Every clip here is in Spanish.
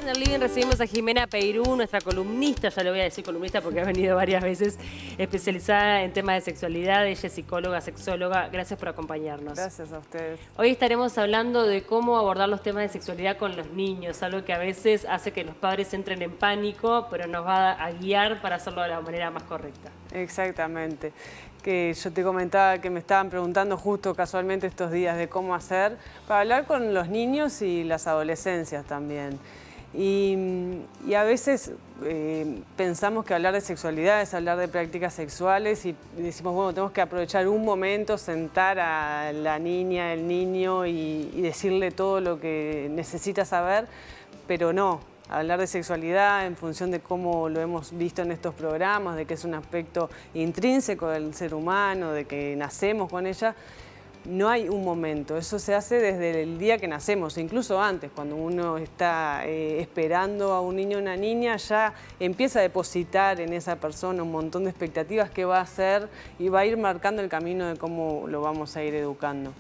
en el living recibimos a Jimena Peirú, nuestra columnista, ya le voy a decir columnista porque ha venido varias veces, especializada en temas de sexualidad. Ella es psicóloga, sexóloga. Gracias por acompañarnos. Gracias a ustedes. Hoy estaremos hablando de cómo abordar los temas de sexualidad con los niños, algo que a veces hace que los padres entren en pánico, pero nos va a guiar para hacerlo de la manera más correcta. Exactamente. Que yo te comentaba que me estaban preguntando justo casualmente estos días de cómo hacer para hablar con los niños y las adolescencias también. Y a veces pensamos que hablar de sexualidad es hablar de prácticas sexuales y decimos, bueno, tenemos que aprovechar un momento, sentar a la niña, el niño y decirle todo lo que necesita saber, pero no. Hablar de sexualidad en función de cómo lo hemos visto en estos programas, de que es un aspecto intrínseco del ser humano, de que nacemos con ella, no hay un momento. Eso se hace desde el día que nacemos, incluso antes, cuando uno está esperando a un niño o una niña, ya empieza a depositar en esa persona un montón de expectativas que va a hacer y va a ir marcando el camino de cómo lo vamos a ir educando.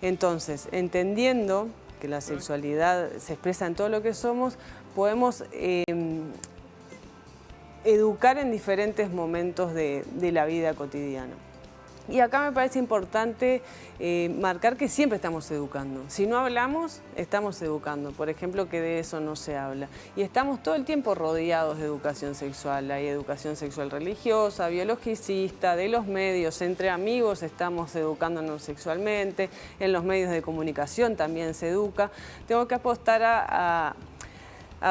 Entonces, entendiendo que la sexualidad se expresa en todo lo que somos, podemos educar en diferentes momentos de la vida cotidiana. Y acá me parece importante marcar que siempre estamos educando. Si no hablamos, estamos educando. Por ejemplo, que de eso no se habla. Y estamos todo el tiempo rodeados de educación sexual. Hay educación sexual religiosa, biologicista, de los medios. Entre amigos estamos educándonos sexualmente. En los medios de comunicación también se educa. Tengo que apostar a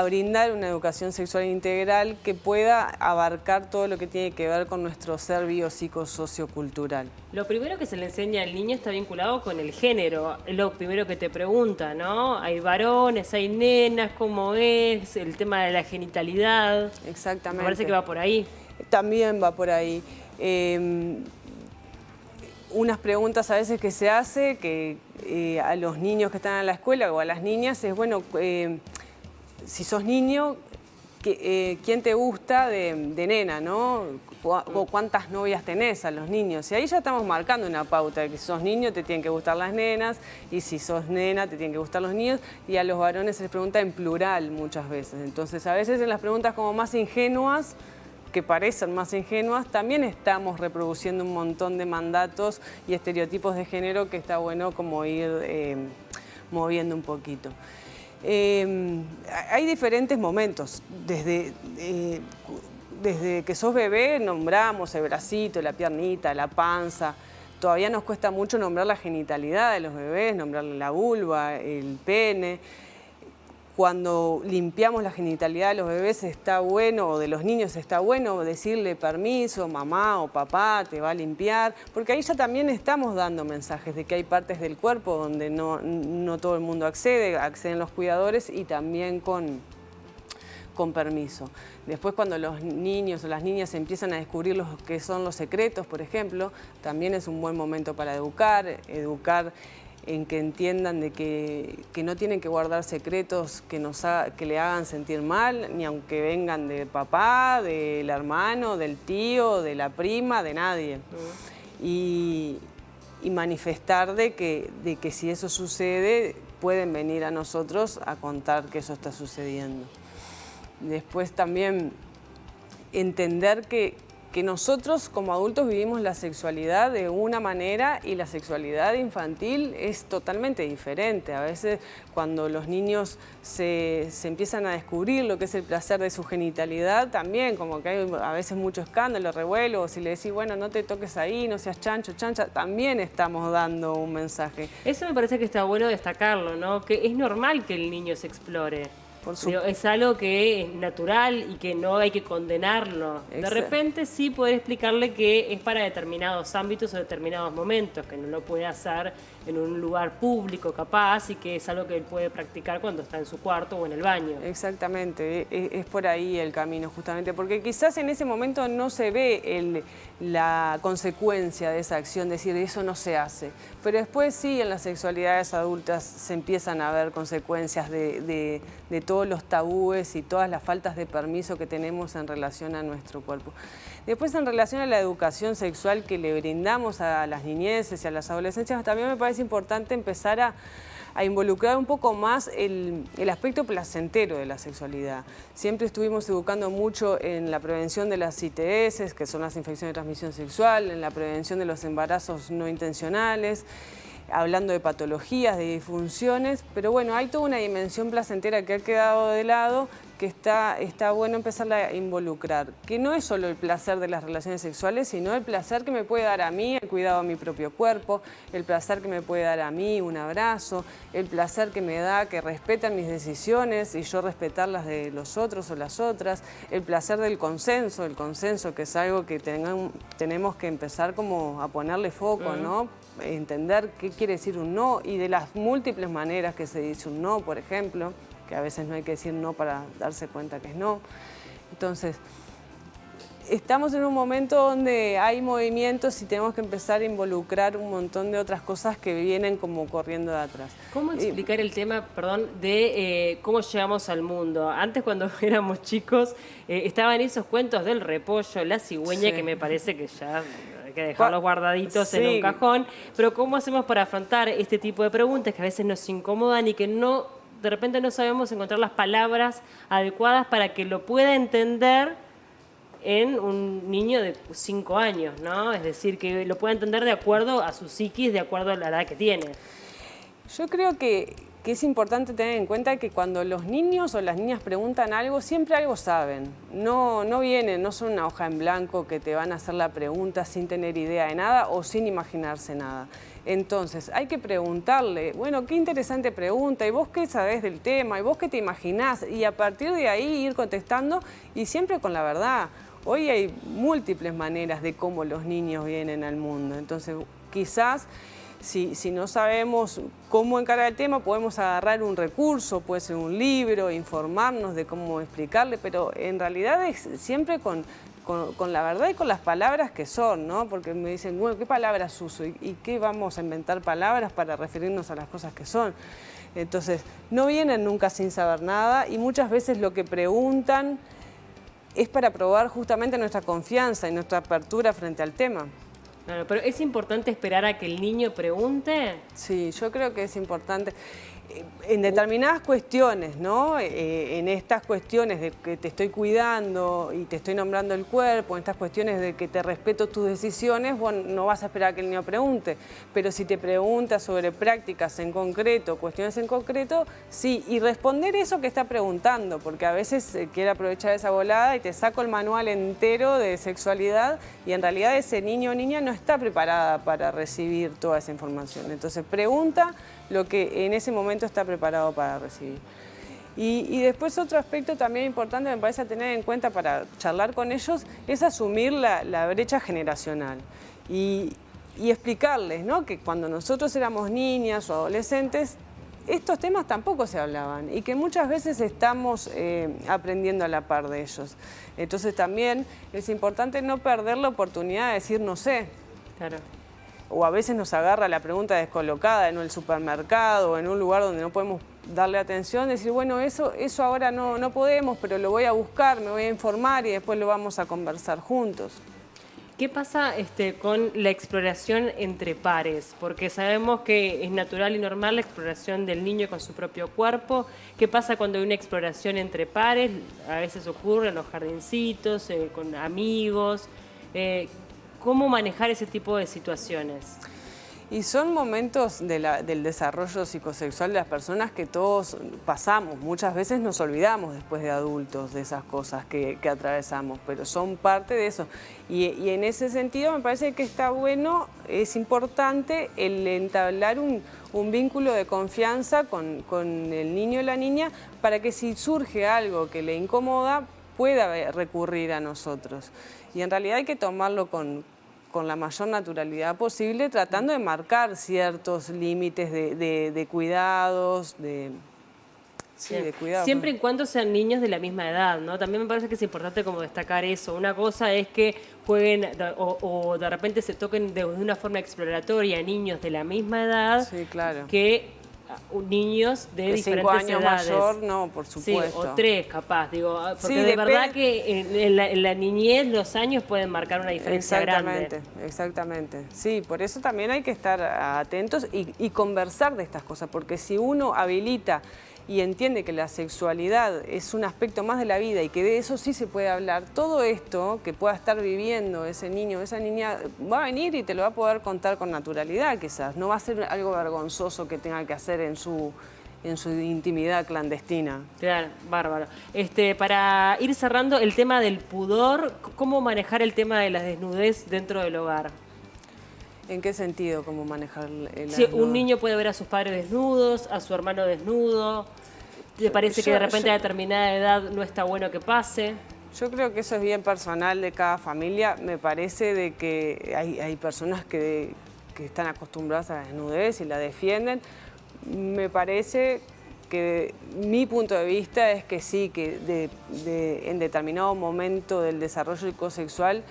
brindar una educación sexual integral que pueda abarcar todo lo que tiene que ver con nuestro ser biopsicosociocultural. Lo primero que se le enseña al niño está vinculado con el género, es lo primero que te pregunta, ¿no? Hay varones, hay nenas, ¿cómo es? El tema de la genitalidad. Exactamente. Me parece que va por ahí. También va por ahí. Unas preguntas a veces que se hace que a los niños que están en la escuela o a las niñas es, bueno, si sos niño, ¿quién te gusta de nena, no? O ¿cuántas novias tenés a los niños? Y ahí ya estamos marcando una pauta de que si sos niño te tienen que gustar las nenas y si sos nena te tienen que gustar los niños, y a los varones se les pregunta en plural muchas veces. Entonces a veces en las preguntas como más ingenuas, que parecen más ingenuas, también estamos reproduciendo un montón de mandatos y estereotipos de género que está bueno como ir moviendo un poquito. Hay diferentes momentos, desde que sos bebé nombramos el bracito, la piernita, la panza. Todavía nos cuesta mucho nombrar la genitalidad de los bebés, nombrar la vulva, el pene. Cuando limpiamos la genitalidad de los bebés está bueno, o de los niños está bueno decirle permiso, mamá o papá te va a limpiar, porque ahí ya también estamos dando mensajes de que hay partes del cuerpo donde no todo el mundo acceden los cuidadores y también con permiso. Después cuando los niños o las niñas empiezan a descubrir lo que son los secretos, por ejemplo, también es un buen momento para educar en que entiendan de que no tienen que guardar secretos que le hagan sentir mal, ni aunque vengan del papá, del hermano, del tío, de la prima, de nadie. Y manifestar de que si eso sucede, pueden venir a nosotros a contar que eso está sucediendo. Después también entender que nosotros como adultos vivimos la sexualidad de una manera y la sexualidad infantil es totalmente diferente. A veces cuando los niños se empiezan a descubrir lo que es el placer de su genitalidad, también como que hay a veces mucho escándalo, revuelo, o si le decís, bueno, no te toques ahí, no seas chancho, chancha, también estamos dando un mensaje. Eso me parece que está bueno destacarlo, ¿no? Que es normal que el niño se explore. Es algo que es natural y que no hay que condenarlo. De repente sí poder explicarle que es para determinados ámbitos o determinados momentos, que no lo puede hacer en un lugar público capaz y que es algo que él puede practicar cuando está en su cuarto o en el baño. Exactamente, es por ahí el camino justamente, porque quizás en ese momento no se ve la consecuencia de esa acción, decir eso no se hace, pero después sí en las sexualidades adultas se empiezan a ver consecuencias de todos los tabúes y todas las faltas de permiso que tenemos en relación a nuestro cuerpo. Después, en relación a la educación sexual que le brindamos a las niñeces y a las adolescencias, también me parece importante empezar a involucrar un poco más el aspecto placentero de la sexualidad. Siempre estuvimos educando mucho en la prevención de las ITS, que son las infecciones de transmisión sexual, en la prevención de los embarazos no intencionales, hablando de patologías, de disfunciones, pero bueno, hay toda una dimensión placentera que ha quedado de lado, que está bueno empezarla a involucrar, que no es solo el placer de las relaciones sexuales, sino el placer que me puede dar a mí el cuidado de mi propio cuerpo, el placer que me puede dar a mí un abrazo, el placer que me da que respeten mis decisiones y yo respetar las de los otros o las otras, el placer del consenso, el consenso que es algo que tenemos que empezar como a ponerle foco, ¿no? Entender qué quiere decir un no y de las múltiples maneras que se dice un no, por ejemplo, que a veces no hay que decir no para darse cuenta que es no. Entonces, estamos en un momento donde hay movimientos y tenemos que empezar a involucrar un montón de otras cosas que vienen como corriendo de atrás. ¿Cómo explicar el tema, perdón, de cómo llegamos al mundo? Antes, cuando éramos chicos, estaban esos cuentos del repollo, la cigüeña, sí, que me parece que ya hay que dejarlos guardaditos, sí, en un cajón. Pero ¿cómo hacemos para afrontar este tipo de preguntas que a veces nos incomodan y que de repente no sabemos encontrar las palabras adecuadas para que lo pueda entender en un niño de 5 años, ¿no? Es decir, que lo pueda entender de acuerdo a su psiquis, de acuerdo a la edad que tiene. Yo creo que es importante tener en cuenta que cuando los niños o las niñas preguntan algo, siempre algo saben. No son una hoja en blanco que te van a hacer la pregunta sin tener idea de nada o sin imaginarse nada. Entonces, hay que preguntarle, bueno, qué interesante pregunta, y vos qué sabés del tema, y vos qué te imaginás, y a partir de ahí ir contestando y siempre con la verdad. Hoy hay múltiples maneras de cómo los niños vienen al mundo, entonces quizás si no sabemos cómo encarar el tema, podemos agarrar un recurso, puede ser un libro, informarnos de cómo explicarle, pero en realidad es siempre con la verdad y con las palabras que son, ¿no? Porque me dicen, bueno, ¿qué palabras uso? ¿Y qué vamos a inventar palabras para referirnos a las cosas que son? Entonces, no vienen nunca sin saber nada y muchas veces lo que preguntan es para probar justamente nuestra confianza y nuestra apertura frente al tema. Claro, pero ¿es importante esperar a que el niño pregunte? Sí, yo creo que es importante. En determinadas cuestiones, ¿no? En estas cuestiones de que te estoy cuidando y te estoy nombrando el cuerpo, en estas cuestiones de que te respeto tus decisiones, bueno, no vas a esperar a que el niño pregunte. Pero si te pregunta sobre prácticas en concreto, cuestiones en concreto, sí. Y responder eso que está preguntando, porque a veces quiere aprovechar esa volada y te saco el manual entero de sexualidad y en realidad ese niño o niña no está preparada para recibir toda esa información. Entonces pregunta lo que en ese momento está preparado para recibir. Y después otro aspecto también importante me parece a tener en cuenta para charlar con ellos es asumir la brecha generacional y explicarles, ¿no? Que cuando nosotros éramos niñas o adolescentes estos temas tampoco se hablaban y que muchas veces estamos aprendiendo a la par de ellos. Entonces también es importante no perder la oportunidad de decir no sé. Claro. O a veces nos agarra la pregunta descolocada en el supermercado o en un lugar donde no podemos darle atención, decir, bueno, eso ahora no podemos, pero lo voy a buscar, me voy a informar y después lo vamos a conversar juntos. ¿Qué pasa con la exploración entre pares? Porque sabemos que es natural y normal la exploración del niño con su propio cuerpo. ¿Qué pasa cuando hay una exploración entre pares? A veces ocurre en los jardincitos, con amigos. ¿Cómo manejar ese tipo de situaciones? Y son momentos del desarrollo psicosexual de las personas que todos pasamos. Muchas veces nos olvidamos después de adultos de esas cosas que atravesamos, pero son parte de eso. Y en ese sentido me parece que está bueno, es importante el entablar un vínculo de confianza con el niño o la niña para que si surge algo que le incomoda pueda recurrir a nosotros. Y en realidad hay que tomarlo con la mayor naturalidad posible, tratando de marcar ciertos límites de cuidados, de cuidados. Siempre y cuando sean niños de la misma edad, ¿no? También me parece que es importante como destacar eso. Una cosa es que jueguen o de repente se toquen de una forma exploratoria a niños de la misma edad, sí, claro, que niños de diferentes 5 años edades. mayor, no, por supuesto. Sí, o 3 capaz, digo, porque Sí, de verdad que en la niñez los años pueden marcar una diferencia grande. Exactamente. Sí, por eso también hay que estar atentos y conversar de estas cosas, porque si uno habilita y entiende que la sexualidad es un aspecto más de la vida y que de eso sí se puede hablar, todo esto que pueda estar viviendo ese niño, esa niña, va a venir y te lo va a poder contar con naturalidad quizás. No va a ser algo vergonzoso que tenga que hacer en su intimidad clandestina. Claro, bárbaro. Para ir cerrando, el tema del pudor, ¿cómo manejar el tema de la desnudez dentro del hogar? ¿En qué sentido cómo manejar Si un niño puede ver a sus padres desnudos, a su hermano desnudo, ¿te parece que de repente a determinada edad no está bueno que pase? Yo creo que eso es bien personal de cada familia. Me parece de que hay personas que están acostumbradas a la desnudez y la defienden. Me parece que mi punto de vista es que sí, que en determinado momento del desarrollo psicosexual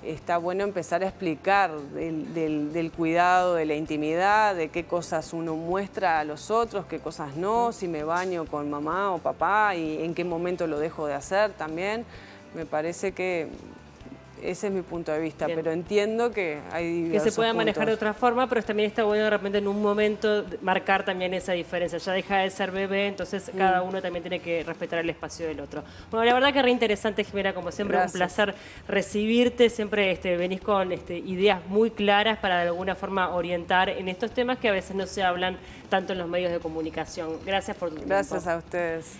está bueno empezar a explicar del cuidado, de la intimidad, de qué cosas uno muestra a los otros, qué cosas no, si me baño con mamá o papá y en qué momento lo dejo de hacer también. Me parece que ese es mi punto de vista, pero entiendo que hay diversos que se pueda manejar de puntos. otra forma, pero también está bueno de repente en un momento marcar también esa diferencia. Ya deja de ser bebé, entonces cada uno también tiene que respetar el espacio del otro. Bueno, la verdad que re interesante, Jimena, como siempre. Gracias. Un placer recibirte. Siempre venís con ideas muy claras para de alguna forma orientar en estos temas que a veces no se hablan tanto en los medios de comunicación. Gracias por tu tiempo. Gracias a ustedes.